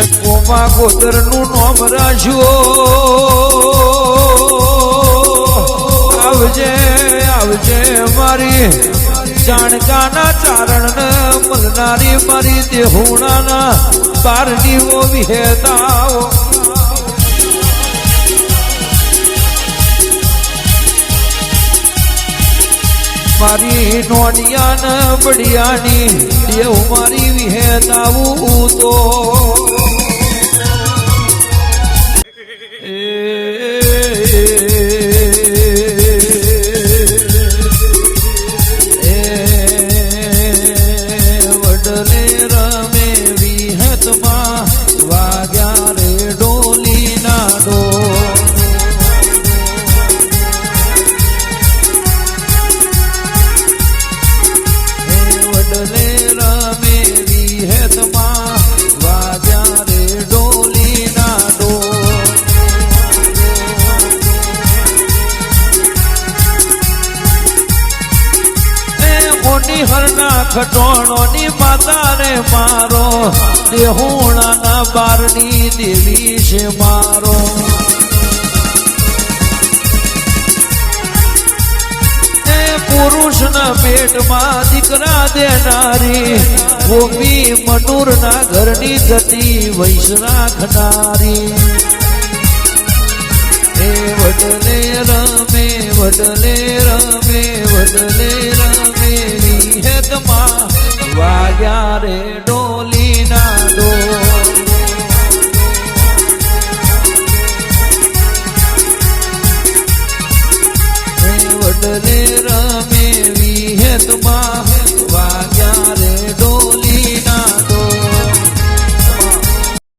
comma ગોદરનું નામ રાખ્યો આવજે આવજે મારી જાણકાના ચારણ મળનારી મારી દેહુણાના બારનીઓ વિહેતાઓ મારી નોનિયા બડિયાની દેવ મારી વિહેતાવું તો વડલે રમે વિહતમાં વાગ્યા રે ડોલી ના ડો હરના ખટોણોની માતા રે મારો દેહુણાના બારની દેવી છે મારો એ પુરુષના પેટમાં દીકરા દેનારી ગોપી મનુરના ઘરની જતી વૈશ રાખનારી એ વડલે રમે વડલે રમે વડલે રમે વિહેતમાં વાગ્યા રે ડોલી